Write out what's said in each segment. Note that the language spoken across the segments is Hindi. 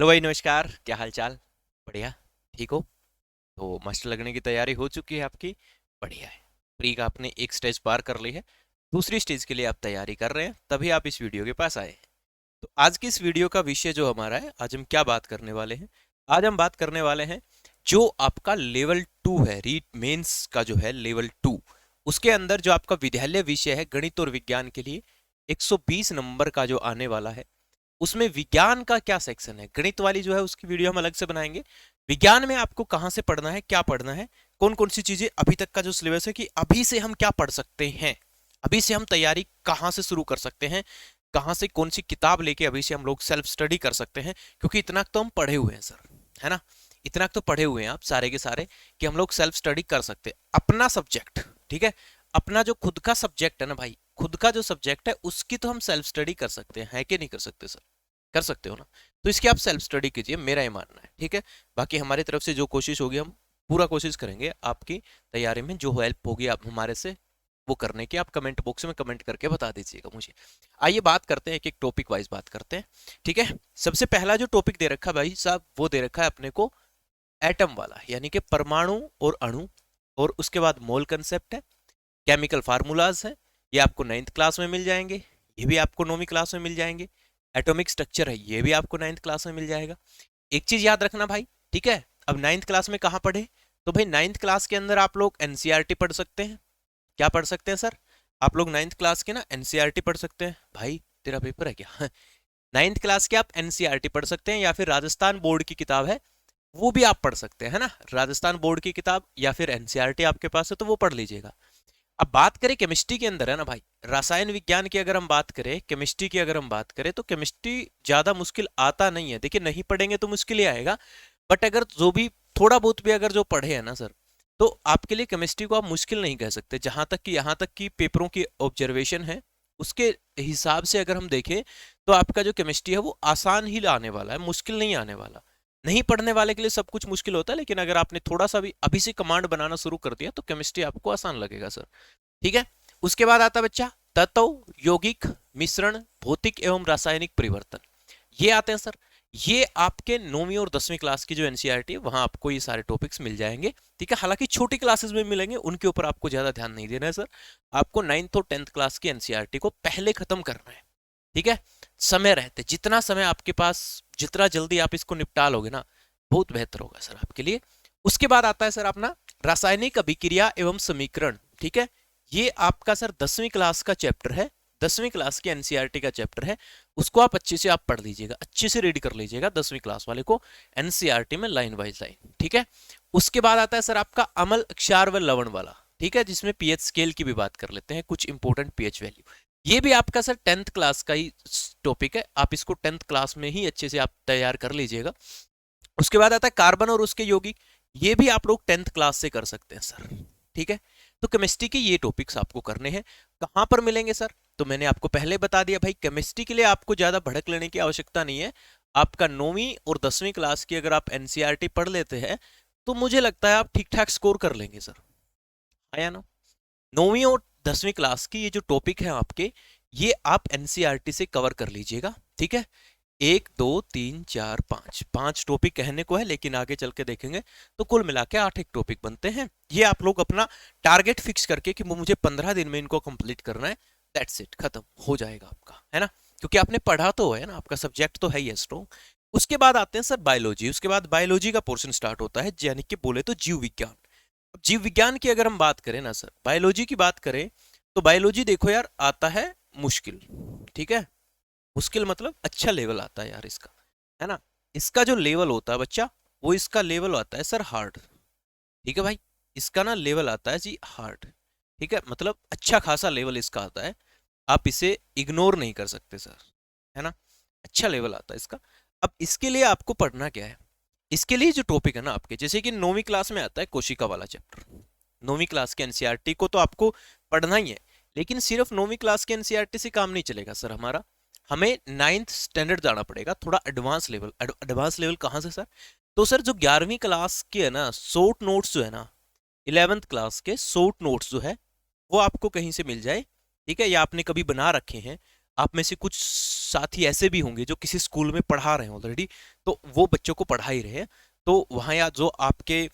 हेलो भाई, नमस्कार। क्या हाल चाल? बढ़िया। ठीक हो? तो मास्टर लगने की तैयारी हो चुकी है आपकी? बढ़िया है। प्री का आपने एक स्टेज पार कर ली है। दूसरी स्टेज के लिए आप तैयारी कर रहे हैं, तभी आप इस वीडियो के पास आए हैं। तो आज की इस वीडियो का विषय जो हमारा है, आज हम क्या बात करने वाले हैं? आज हम बात करने वाले हैं जो आपका लेवल 2 है, रीट मेंस का जो है लेवल 2, उसके अंदर जो आपका विद्यालय विषय है गणित और विज्ञान के लिए 120 नंबर का जो आने वाला है, उसमें विज्ञान का क्या सेक्शन है। गणित वाली जो है उसकी वीडियो हम अलग से बनाएंगे। विज्ञान में आपको कहाँ से पढ़ना है, क्या पढ़ना है, कौन कौन सी चीजें अभी तक का जो सिलेबस है कि अभी से हम क्या पढ़ सकते हैं, अभी से हम तैयारी कहाँ से शुरू कर सकते हैं, कहाँ से कौन सी किताब लेके अभी से हम लोग सेल्फ स्टडी कर सकते हैं। क्योंकि इतना तो हम पढ़े हुए हैं सर, है ना? इतना तो पढ़े हुए हैं आप सारे के सारे कि हम लोग सेल्फ स्टडी कर सकते हैं अपना सब्जेक्ट। ठीक है, अपना जो खुद का सब्जेक्ट है ना भाई, खुद का जो सब्जेक्ट है उसकी तो हम सेल्फ स्टडी कर सकते हैं, है कि नहीं कर सकते सर? कर सकते हो ना? तो इसकी आप सेल्फ स्टडी कीजिए, मेरा ये मानना है। ठीक है, बाकी हमारी तरफ से जो कोशिश होगी हम पूरा कोशिश करेंगे आपकी तैयारी में, जो हेल्प होगी आप हमारे से वो करने की। आप कमेंट बॉक्स में कमेंट करके बता दीजिएगा मुझे। आइए बात करते हैं, एक एक टॉपिक वाइज बात करते हैं। ठीक है, सबसे पहला जो टॉपिक दे रखा है भाई साहब, वो दे रखा है अपने को एटम वाला, यानी कि परमाणु और अणु। और उसके बाद मोल कंसेप्ट है, केमिकल फार्मूलाज है, ये आपको 9th क्लास में मिल जाएंगे। ये भी आपको 9वीं क्लास में मिल जाएंगे। एटॉमिक स्ट्रक्चर है, ये भी आपको 9th क्लास में मिल जाएगा। एक चीज याद रखना भाई, ठीक है? अब 9th क्लास में कहाँ पढ़े? तो भाई 9th क्लास के अंदर आप लोग एनसीईआरटी पढ़ सकते हैं। क्या पढ़ सकते हैं सर? आप लोग 9th क्लास के ना एनसीईआरटी पढ़ सकते हैं। भाई तेरा पेपर है क्या? 9th क्लास के आप एनसीईआरटी पढ़ सकते हैं, या फिर राजस्थान बोर्ड की किताब है वो भी आप पढ़ सकते हैं, है ना? राजस्थान बोर्ड की किताब या फिर एनसीईआरटी आपके पास है तो वो पढ़ लीजिएगा। अब बात करें केमिस्ट्री के अंदर, है ना भाई, रसायन विज्ञान की अगर हम बात करें, केमिस्ट्री की अगर हम बात करें, तो केमिस्ट्री ज्यादा मुश्किल आता नहीं है। देखिए, नहीं पढ़ेंगे तो मुश्किल ही आएगा, बट अगर जो भी थोड़ा बहुत भी अगर जो पढ़े है ना सर, तो आपके लिए केमिस्ट्री को आप मुश्किल नहीं कह सकते। जहां तक कि यहाँ तक कि पेपरों की ऑब्जर्वेशन है उसके हिसाब से अगर हम देखें, तो आपका जो केमिस्ट्री है वो आसान ही आने वाला है, मुश्किल नहीं आने वाला। नहीं पढ़ने वाले के लिए सब कुछ मुश्किल होता है, लेकिन अगर आपने थोड़ा सा भी अभी से कमांड बनाना शुरू कर दिया तो केमिस्ट्री आपको आसान लगेगा सर। ठीक है, उसके बाद आता है बच्चा तत्व, यौगिक, मिश्रण, भौतिक एवं रासायनिक परिवर्तन। ये आते हैं सर। ये आपके 9वीं और 10वीं क्लास की जो एनसीईआरटी है वहां आपको ये सारे टॉपिक्स मिल जाएंगे। ठीक है, हालांकि छोटी क्लासेस में मिलेंगे, उनके ऊपर आपको ज्यादा ध्यान नहीं देना है सर। आपको 9th और 10th क्लास की एनसीईआरटी को पहले खत्म करना है। ठीक है, समय रहते, जितना समय आपके पास, जितना जल्दी आप इसको निपटा लोगे ना, बहुत बेहतर होगा सर आपके लिए। उसके बाद आता है सर अपना रासायनिक अभिक्रिया एवं समीकरण। ठीक है, ये आपका सर 10वीं क्लास का चैप्टर है, 10वीं क्लास की एनसीईआरटी का चैप्टर है। उसको आप अच्छे से आप पढ़ लीजिएगा, अच्छे से रीड कर लीजिएगा 10वीं क्लास वाले को, एनसीईआरटी में लाइन बाय लाइन। ठीक है, उसके बाद आता है सर आपका अम्ल, क्षार व लवण वाला। ठीक है, जिसमें पीएच स्केल की भी बात कर लेते हैं, कुछ इंपॉर्टेंट पीएच वैल्यू। ये भी आपका सर 10th क्लास का ही टॉपिक है, आप इसको 10th क्लास में ही अच्छे से आप तैयार कर लीजिएगा। उसके बाद आता है कार्बन और उसके यौगिक, ये भी आप लोग 10th क्लास से कर सकते हैं सर। ठीक है, तो केमिस्ट्री के ये टॉपिक्स आपको करने हैं। कहां पर मिलेंगे सर? तो मैंने आपको पहले बता दिया भाई, केमिस्ट्री के लिए आपको ज्यादा भड़क लेने की आवश्यकता नहीं है। आपका 9वीं और 10वीं क्लास की अगर आप एनसीईआरटी पढ़ लेते हैं तो मुझे लगता है आप ठीक ठाक स्कोर कर लेंगे सर। आया ना? 9वीं और 10वीं क्लास की ये जो टॉपिक है आपके, ये आप एनसीईआरटी से कवर कर लीजिएगा। ठीक है, 1 2 3 4 5 5 टॉपिक कहने को है, लेकिन आगे चल के देखेंगे तो कुल मिला के 8 एक टॉपिक बनते हैं। ये आप लोग अपना टारगेट फिक्स करके कि मुझे 15 दिन में इनको कंप्लीट करना है, दैट्स इट, खत्म हो जाएगा आपका, है ना? क्योंकि आपने पढ़ा तो है ना, आपका सब्जेक्ट तो है ही स्ट्रॉन्ग। उसके बाद आते हैं सर बायोलॉजी। उसके बाद बायोलॉजी का पोर्शन स्टार्ट होता है, यानी कि बोले तो जीव विज्ञान। अब जीव विज्ञान की अगर हम बात करें ना सर, बायोलॉजी की बात करें, तो बायोलॉजी देखो यार आता है मुश्किल। ठीक है, मुश्किल मतलब अच्छा लेवल आता है यार इसका, है ना? इसका जो लेवल होता है बच्चा, वो इसका लेवल आता है सर हार्ड। ठीक है भाई, इसका ना लेवल आता है जी हार्ड। ठीक है, मतलब अच्छा खासा लेवल इसका आता है, आप इसे इग्नोर नहीं कर सकते सर, है ना? अच्छा लेवल आता है इसका। अब इसके लिए आपको पढ़ना क्या है? इसके लिए जो टॉपिक है ना आपके, जैसे कि 9वीं क्लास में आता है कोशिका वाला चैप्टर, 9वीं क्लास के एनसीईआरटी को तो आपको पढ़ना ही है। लेकिन सिर्फ 9वीं क्लास के एनसीईआरटी से काम नहीं चलेगा सर हमारा, हमें 9th स्टैंडर्ड जाना पड़ेगा, थोड़ा एडवांस लेवल। एडवांस लेवल कहाँ से सर? तो सर जो 11वीं क्लास के है ना शॉर्ट नोट्स जो है ना, 11th क्लास के शॉर्ट नोट्स जो है, वो आपको कहीं से मिल जाए। ठीक है, या आपने कभी बना रखे हैं, आप में से कुछ साथी ऐसे भी होंगे जो किसी स्कूल में पढ़ा रहे हैं ऑलरेडी, तो वो बच्चों को पढ़ा ही रहे हैं, तो वहाँ या जो आपके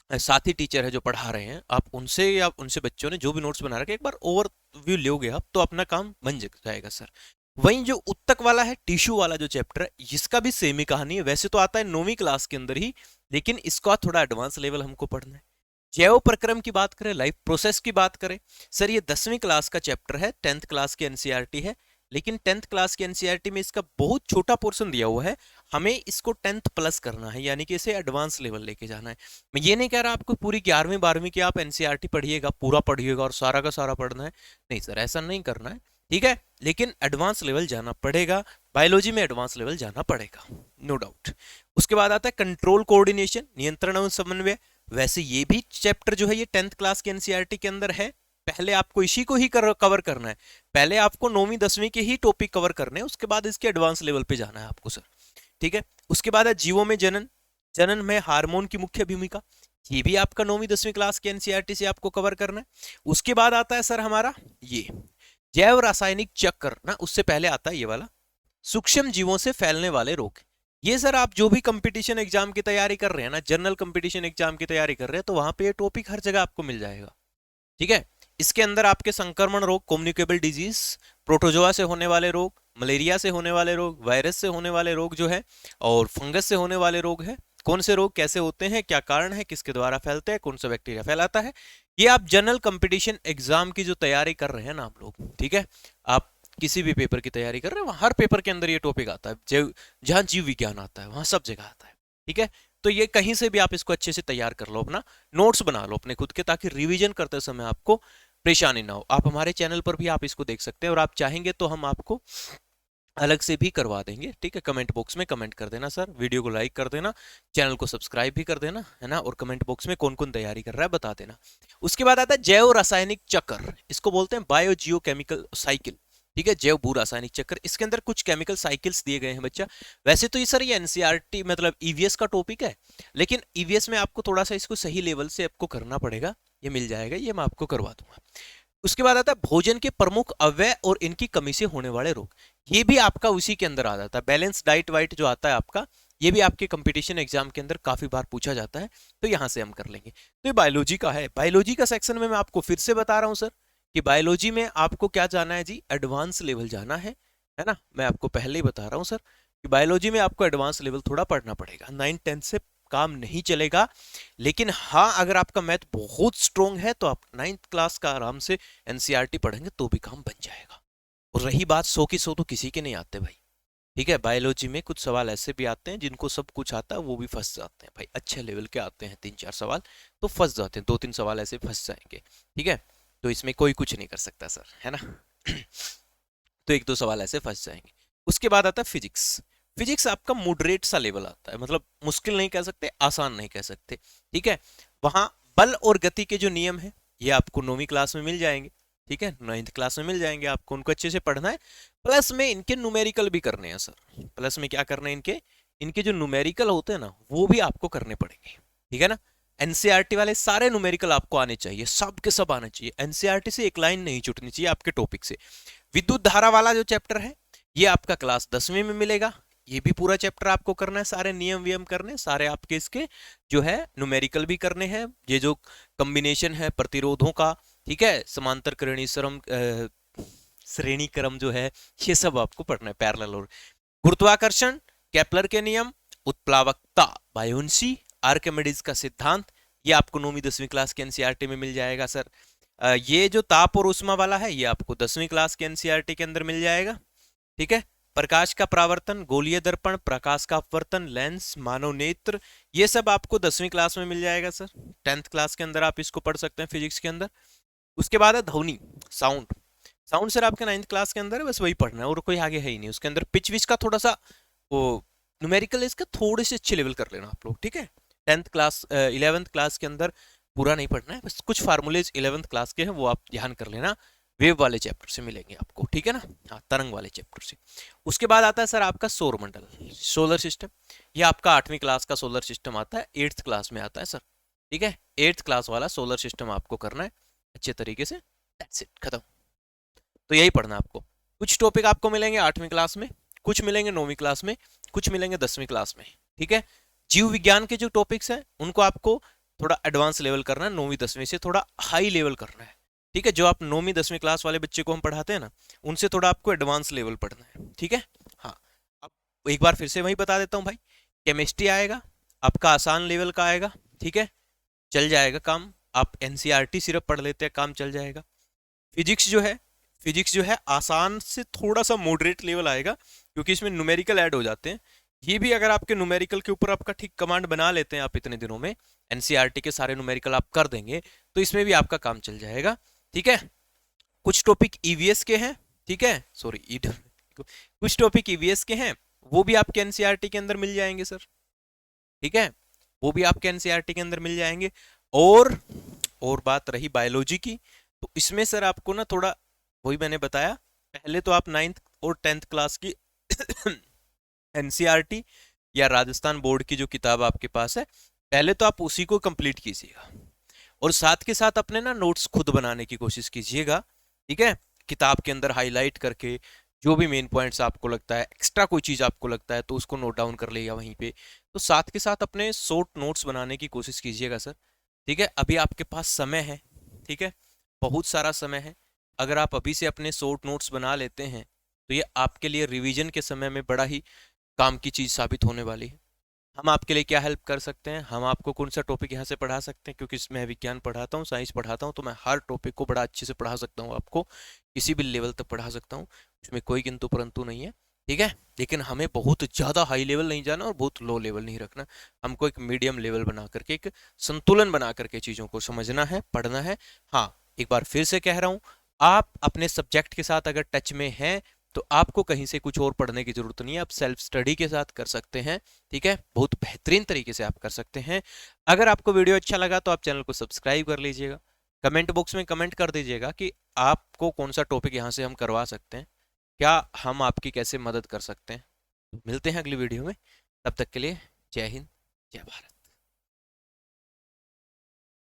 साथी टीचर है जो पढ़ा रहे हैं, आप उनसे या उनसे बच्चों ने जो भी नोट्स बना रखे एक बार ओवरव्यू लोगे आप, तो अपना काम बन जाएगा सर। वहीं जो उत्तक वाला है, टिश्यू वाला जो चैप्टर है, इसका भी सेम ही कहानी है। वैसे तो आता है 9वीं क्लास के अंदर ही, लेकिन इसका थोड़ा एडवांस लेवल हमको पढ़ना है। जैव प्रक्रम की बात करें, लाइफ प्रोसेस की बात करें, सर ये 10वीं क्लास का चैप्टर है, 10th क्लास की एनसीईआरटी है, लेकिन 10th क्लास की एनसीईआरटी में इसका बहुत छोटा पोर्शन दिया हुआ है, हमें इसको 10th प्लस करना है, यानी कि इसे एडवांस लेवल लेके जाना है। मैं ये नहीं कह रहा आपको पूरी 11वीं 12वीं की आप एनसीईआरटी पढ़िएगा, पूरा पढ़िएगा और सारा का सारा पढ़ना है, नहीं सर ऐसा नहीं करना है, ठीक है, लेकिन एडवांस लेवल जाना पड़ेगा, बायोलॉजी में एडवांस लेवल जाना पड़ेगा, नो डाउट। उसके बाद आता है कंट्रोल कोऑर्डिनेशन, नियंत्रण एवं समन्वय। वैसे ये भी चैप्टर जो है ये 10th क्लास के एनसीईआरटी के अंदर है, पहले आपको इसी को ही कवर करना है, पहले आपको 9वीं 10वीं के ही टॉपिक कवर करने हैं, उसके बाद इसके एडवांस लेवल पे जाना है आपको सर, ठीक है। उसके बाद है जीवों में जनन, जनन में हार्मोन की मुख्य भूमिका, ये भी आपका 9वीं 10वीं क्लास के एनसीईआरटी से आपको कवर करना है। उसके बाद आता है सर हमारा ये जैव रासायनिक चक्र ना, उससे पहले आता है ये वाला सूक्ष्म जीवों से फैलने वाले रोग। ये सर आप जो भी कंपटीशन एग्जाम की तैयारी कर रहे हैं ना, जनरल कंपटीशन एग्जाम की तैयारी कर रहे हैं, तो वहां पे ये टॉपिक हर जगह आपको मिल जाएगा, ठीक है। इसके अंदर आपके संक्रमण रोग, कम्युनिकेबल डिजीज, प्रोटोजोआ से होने वाले रोग, मलेरिया से होने वाले रोग, वायरस से होने वाले रोग जो है, और फंगस से होने वाले रोग है, कौन से रोग कैसे होते हैं, क्या कारण है, किसके द्वारा फैलते हैं, कौन सा बैक्टीरिया फैलाता है, ये आप जनरल कंपटीशन एग्जाम की जो तैयारी कर रहे हैं ना आप लोग, ठीक है, आप किसी भी पेपर की तैयारी कर रहे हैं, हर पेपर के अंदर ये टॉपिक आता है, जहां जीव विज्ञान आता है वहां सब जगह आता है, ठीक है। तो ये कहीं से भी आप इसको अच्छे से तैयार कर लो, अपना नोट्स बना लो अपने खुद के, ताकि रिवीजन करते समय आपको परेशानी ना हो। आप हमारे चैनल पर भी आप इसको देख सकते हैं, और आप चाहेंगे तो हम आपको अलग से भी करवा देंगे, ठीक है। कमेंट बॉक्स में कमेंट कर देना सर, वीडियो को लाइक कर देना, चैनल को सब्सक्राइब भी कर देना, है ना, और कमेंट बॉक्स में कौन कौन तैयारी कर रहा है बता देना। उसके बाद आता है जैव रासायनिक चक्र, इसको बोलते हैं बायो जियो केमिकल साइकिल, ठीक है, जैव भू रासायनिक चक्र। इसके अंदर कुछ केमिकल साइकिल्स दिए गए हैं बच्चा। वैसे तो ये सर ये एनसीईआरटी मतलब ईवीएस का टॉपिक है, लेकिन ईवीएस में आपको थोड़ा सा इसको सही लेवल से आपको करना पड़ेगा, ये मिल जाएगा, ये मैं आपको करवा दूंगा। उसके बाद आता है भोजन के प्रमुख अव्यय और इनकी कमी से होने वाले रोग, ये भी आपका उसी के अंदर आ जाता है। बैलेंस डाइट वाइट जो आता है आपका, ये भी आपके कंपटीशन एग्जाम के अंदर काफी बार पूछा जाता है, तो यहां से हम कर लेंगे। तो ये बायोलॉजी का है, बायोलॉजी का सेक्शन में मैं आपको फिर से बता रहा हूं सर कि बायोलॉजी में आपको क्या जाना है जी, एडवांस लेवल जाना है ना। मैं आपको पहले ही बता रहा हूं सर कि बायोलॉजी में आपको एडवांस लेवल थोड़ा पढ़ना पड़ेगा, 9-10 से काम नहीं चलेगा, लेकिन हाँ अगर आपका मैथ बहुत स्ट्रोंग है तो आप 9th क्लास का आराम से एनसीईआरटी पढ़ेंगे तो भी काम बन जाएगा। और रही बात 100 की 100 तो किसी के नहीं आते भाई, ठीक है। बायोलॉजी में कुछ सवाल ऐसे भी आते हैं जिनको सब कुछ आता है, वो भी फंस जाते हैं भाई, अच्छे लेवल के आते हैं 3-4 सवाल तो फंस जाते हैं, 2-3 सवाल ऐसे फंस जाएंगे, ठीक है। तो इसमें कोई कुछ नहीं कर सकता सर, है ना। तो 1-2 सवाल ऐसे फंस जाएंगे। उसके बाद आता है फिजिक्स। फिजिक्स आपका मॉडरेट सा लेवल आता है, मतलब मुश्किल नहीं कह सकते, आसान नहीं कह सकते, ठीक है। वहां बल और गति के जो नियम है ये आपको 9वीं क्लास में मिल जाएंगे, ठीक है, 9th क्लास में मिल जाएंगे, आपको उनको अच्छे से पढ़ना है। प्लस में इनके न्यूमेरिकल भी करने हैं सर, प्लस में क्या करना है, इनके इनके जो न्यूमेरिकल होते हैं ना वो भी आपको करने पड़ेंगे, ठीक है ना। एनसीईआरटी वाले सारे न्यूमेरिकल आपको आने चाहिए, सब के सब आने चाहिए, एनसीईआरटी से एक लाइन नहीं छूटनी चाहिए आपके टॉपिक से। विद्युत धारा वाला जो चैप्टर है ये आपका क्लास 10वीं में मिलेगा, ये भी पूरा चैप्टर आपको करना है, सारे नियम वियम करने, सारे आपके इसके जो है न्यूमेरिकल भी करने हैं, ये जो कॉम्बिनेशन है प्रतिरोधों का, ठीक है, समांतर श्रेणी क्रम जो है ये सब आपको पढ़ना है, पैरेलल। और गुरुत्वाकर्षण, केपलर के नियम, उत्प्लावकता, बायोन्सी, आर्किमिडीज का सिद्धांत, ये आपको 9वीं 10वीं क्लास के एनसीईआरटी में मिल जाएगा सर। ये जो ताप और उष्मा वाला है ये आपको 10वीं क्लास के एनसीईआरटी के अंदर मिल जाएगा, ठीक है। प्रकाश का प्रावर्तन, गोलीय दर्पण, प्रकाश का अपवर्तन, लेंस, मानव नेत्र, ये सब आपको 10वीं क्लास में मिल जाएगा सर। 10th क्लास के अंदर आप इसको पढ़ सकते हैं फिजिक्स के अंदर। उसके बाद है ध्वनि, साउंड। साउंड सर आपके 9th क्लास के अंदर है, बस वही पढ़ना है और कोई आगे है ही नहीं। उसके अंदर पिच विच का थोड़ा सा वो न्यूमेरिकल इसका थोड़े से अच्छे लेवल कर लेना आप लोग, ठीक है। 10th क्लास 11th क्लास के अंदर पूरा नहीं पढ़ना है, बस कुछ फार्मूलेज 11th क्लास के हैं वो आप ध्यान कर लेना, वेव वाले चैप्टर से मिलेंगे आपको, ठीक है ना, हाँ तरंग वाले चैप्टर से। उसके बाद आता है सर आपका सौर मंडल, सोलर सिस्टम, ये आपका 8वीं क्लास का सोलर सिस्टम आता है, 8th क्लास में आता है सर, ठीक है। 8th क्लास वाला सोलर सिस्टम आपको करना है अच्छे तरीके से, दैट्स इट, खत्म। तो यही पढ़ना आपको। कुछ टॉपिक आपको मिलेंगे 8वीं क्लास में, कुछ मिलेंगे 9वीं क्लास में, कुछ मिलेंगे 10वीं क्लास में। ठीक है, जीव विज्ञान के जो टॉपिक्स हैं उनको आपको थोड़ा एडवांस लेवल करना है, 9वीं 10वीं से थोड़ा हाई लेवल करना है। ठीक है, जो आप 9वीं 10वीं क्लास वाले बच्चे को हम पढ़ाते हैं ना, उनसे थोड़ा आपको एडवांस लेवल पढ़ना है। ठीक है, हाँ, अब एक बार फिर से वही बता देता हूँ भाई, केमिस्ट्री आएगा आपका आसान लेवल का आएगा। ठीक है, चल जाएगा काम, आप एनसीईआरटी सिर्फ पढ़ लेते हैं, काम चल जाएगा। फिजिक्स जो है आसान से थोड़ा सा मॉडरेट लेवल आएगा, क्योंकि इसमें न्यूमेरिकल ऐड हो जाते हैं। ये भी अगर आपके न्यूमेरिकल के ऊपर आपका ठीक कमांड बना लेते हैं आप इतने दिनों में, एनसीईआरटी के सारे न्यूमेरिकल आप कर देंगे, तो इसमें भी आपका काम चल जाएगा। ठीक है, कुछ टॉपिक ईवीएस के हैं, ठीक है, सॉरी कुछ टॉपिक ईवीएस के हैं, वो भी आपके एनसीईआरटी के अंदर मिल जाएंगे सर। ठीक है, वो भी आपके एनसीईआरटी के अंदर मिल जाएंगे। और बात रही बायोलॉजी की, तो इसमें सर आपको ना थोड़ा, वही मैंने बताया, पहले तो आप 9th और 10th क्लास की एनसीईआरटी या राजस्थान बोर्ड की जो किताब आपके पास है, पहले तो आप उसी को कंप्लीट कीजिएगा, और साथ के साथ अपने ना नोट्स खुद बनाने की कोशिश कीजिएगा। ठीक है, किताब के अंदर हाईलाइट करके जो भी मेन पॉइंट्स आपको लगता है, एक्स्ट्रा कोई चीज़ आपको लगता है तो उसको नोट डाउन कर लिया वहीं पे। तो साथ के साथ अपने शॉर्ट नोट्स बनाने की कोशिश कीजिएगा सर। ठीक है, अभी आपके पास समय है, ठीक है, बहुत सारा समय है। अगर आप अभी से अपने शॉर्ट नोट्स बना लेते हैं तो ये आपके लिए रिवीजन के समय में बड़ा ही काम की चीज़ साबित होने वाली है। हम आपके लिए क्या हेल्प कर सकते हैं, हम आपको कौन सा टॉपिक यहाँ से पढ़ा सकते हैं, क्योंकि मैं विज्ञान पढ़ाता हूँ, साइंस पढ़ाता हूँ, तो मैं हर टॉपिक को बड़ा अच्छे से पढ़ा सकता हूँ, आपको किसी भी लेवल तक पढ़ा सकता हूँ, उसमें कोई किंतु परंतु नहीं है। ठीक है, लेकिन हमें बहुत ज़्यादा हाई लेवल नहीं जाना और बहुत लो लेवल नहीं रखना, हमको एक मीडियम लेवल बना करके, एक संतुलन बना करके चीज़ों को समझना है, पढ़ना है। हाँ, एक बार फिर से कह रहा हूँ, आप अपने सब्जेक्ट के साथ अगर टच में हैं तो आपको कहीं से कुछ और पढ़ने की जरूरत नहीं है, आप सेल्फ स्टडी के साथ कर सकते हैं। ठीक है, बहुत बेहतरीन तरीके से आप कर सकते हैं। अगर आपको वीडियो अच्छा लगा तो आप चैनल को सब्सक्राइब कर लीजिएगा, कमेंट बॉक्स में कमेंट कर दीजिएगा कि आपको कौन सा टॉपिक यहाँ से हम करवा सकते हैं, क्या हम आपकी कैसे मदद कर सकते हैं। मिलते हैं अगली वीडियो में, तब तक के लिए जय हिंद, जय भारत।